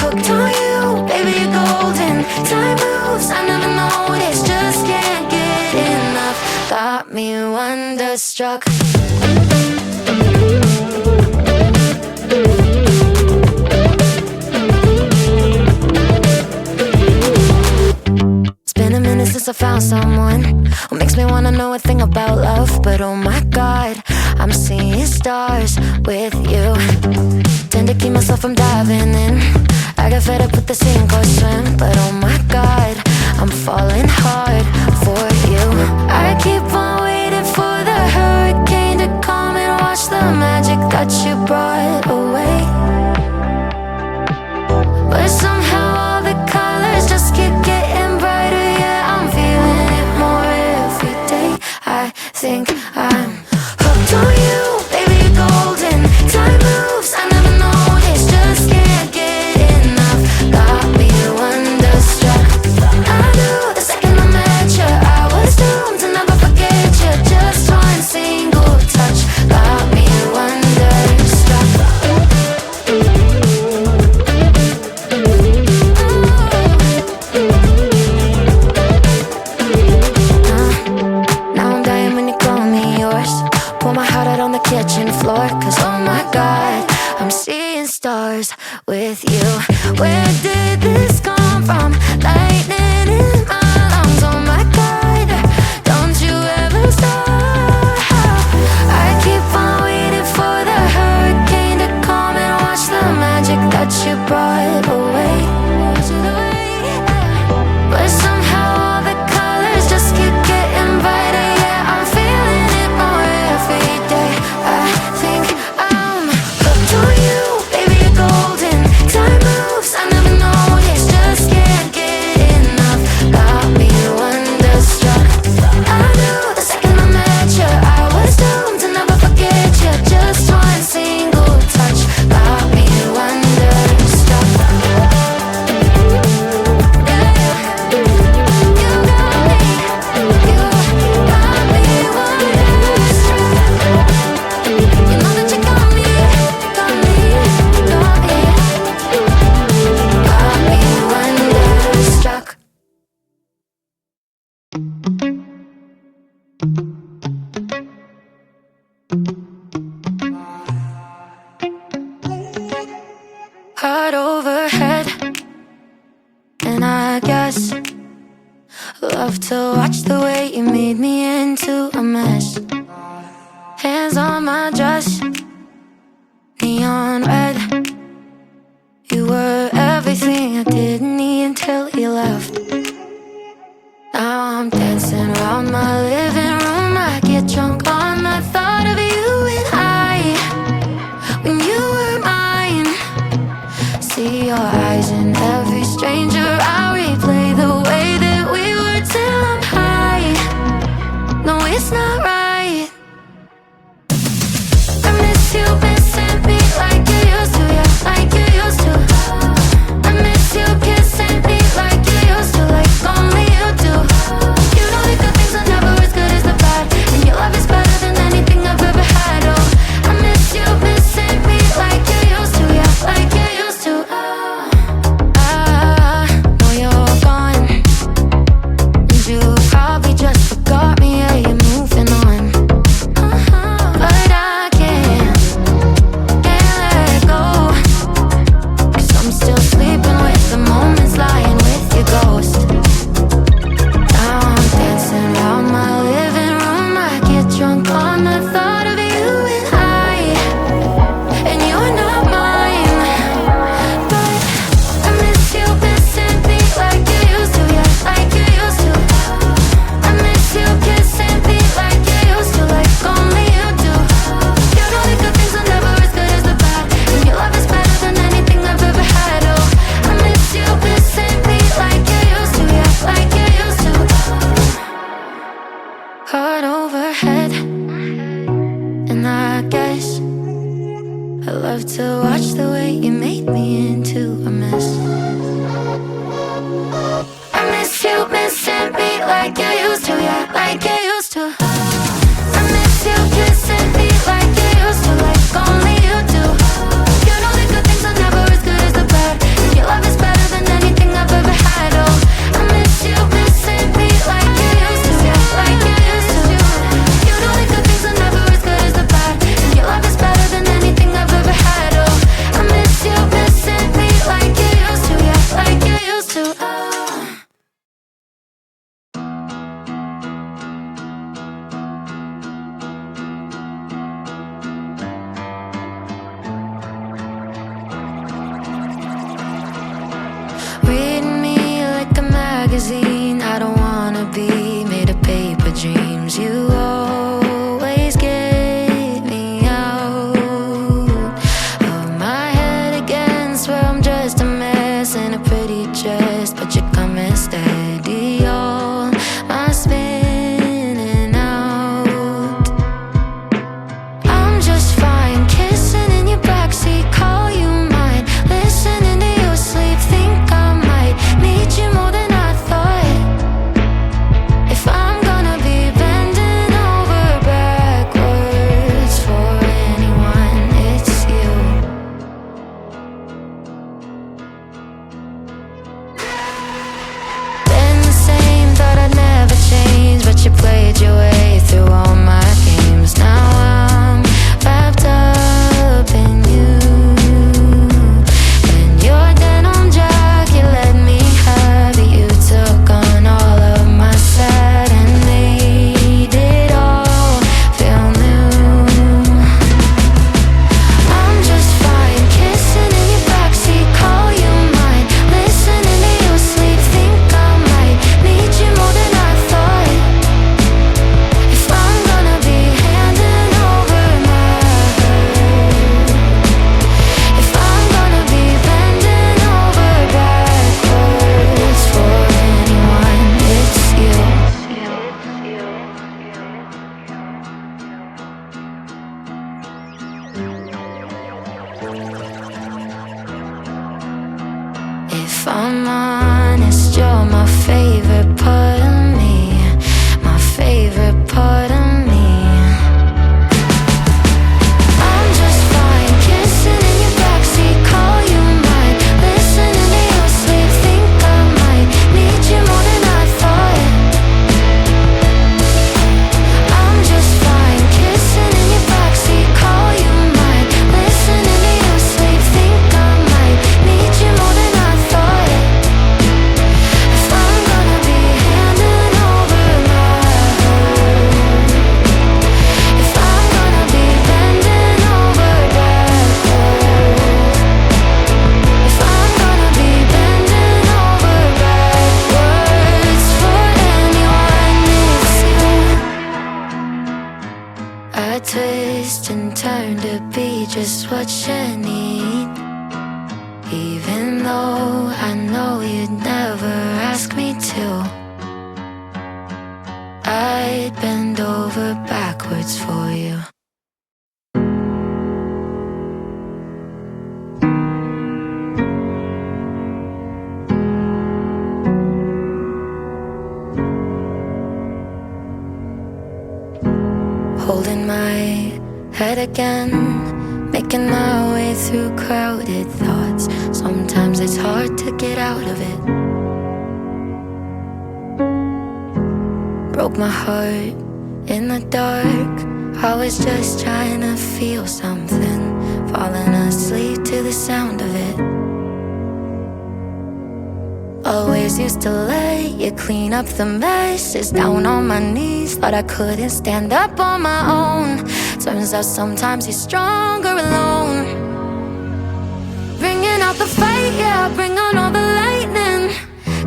hooked on you, baby, you're golden. Time moves, I never noticed, just can't get enough. Got me wonderstruck. It's been a minute since I found someone who makes me wanna know a thing about love. But oh my God, I'm seeing stars with you. Tend to keep myself from diving in. I got fed up with the sink or swim. But oh my God, I'm falling hard for you. I keep on waiting for the hurricane to come and wash the magic that you brought away. But somehow all the colors just keep getting brighter. Yeah, I'm feeling it more every day. I think I'm hooked on you, baby, you're golden. Time moves, I never noticed, just can't get enough. Got me wonderstruck. I knew the second I met you, I was doomed to never forget you. Just one single touch got me wonderstruck. Now I'm dying when you call me yours. Pour my heart out on the kitchen floor. Cause oh my God, I'm seeing stars with you. Where did this come from? Lightning in my lungs. Oh my God, don't you ever stop. I keep on waiting for the hurricane to come and wash the magic that you brought away. But somehow all the colors just keep getting brighter. Yeah, I'm feeling it more every day. I think I'm hooked on you, baby, you're golden. Time moves, I never noticed, just can't get enough. Got me wonderstruck. I knew the second I met you, I was doomed to never forget you. Just one single touch got me wonderstruck. Heart overhead, and I guess love to watch the way you made me into a mess. Hands on my dress, neon red. You were everything I didn't need until you left. Now I'm dancing around my living room. I get drunk on the thought of you and I. When you were mine, see your eyes in every stranger. I replay the way that we were till I'm high. No, it's not right. I miss you missing me like you used to, yeah, like you used to. I miss you kissing me like you used to, like only you do. You know the good things are never as good as the bad, and your love is better than anything I've ever had. Oh, I miss you missing me like you used to, yeah, like you used to. I know you're gone, and you probably just forgot me. Yeah, you're moving on. But I can't let go, 'cause I'm still sleeping with the moments, lying with your ghost. Now I'm dancing around my living room. I get drunk on the thought of you and I, and you're not mine. But I miss you missing me like you used to, yeah, like you used to. I miss you kissing me like you used to, like only you do. You know the good things are never as good as the bad, and your love is better than anything I've ever had. Oh, I miss you missing me like you used to, yeah, like you used to. Heart overhead, and I guess I love to watch the way you made me into a mess. I miss you missing me like you used to, yeah, like you used to. I miss you kissing me like you used to, like only you do. You know the good things are never as good as the bad, and your love twist and turn to be just what you need. Even though I know you'd never ask me to, I'd bend over backwards for you. Holding my head again, making my way through crowded thoughts. Sometimes it's hard to get out of it. Broke my heart in the dark. I was just trying to feel something, falling asleep to the sound of it. Always used to let you clean up the messes. Down on my knees, thought I couldn't stand up on my own. Turns out sometimes you're stronger alone. Bringing out the fight, yeah, bring on all the lightning.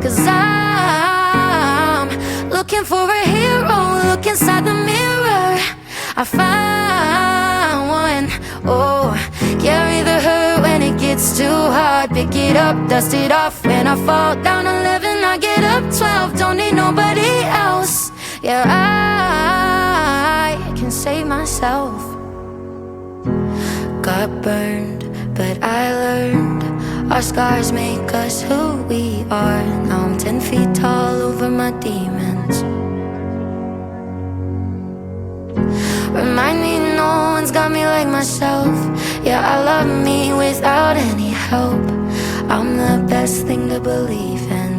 'Cause I'm looking for a hero. Look inside the mirror, I found one. Oh, carry the hurt when it gets too hard. Pick it up, dust it off. When I fall down 11, I get up 12. Don't need nobody else. Yeah, I can save myself. Got burned, but I learned. Our scars make us who we are. Now I'm 10 feet tall over my demons. Remind me no one's got me like myself. Yeah, I love me without any help. I'm the best thing to believe in.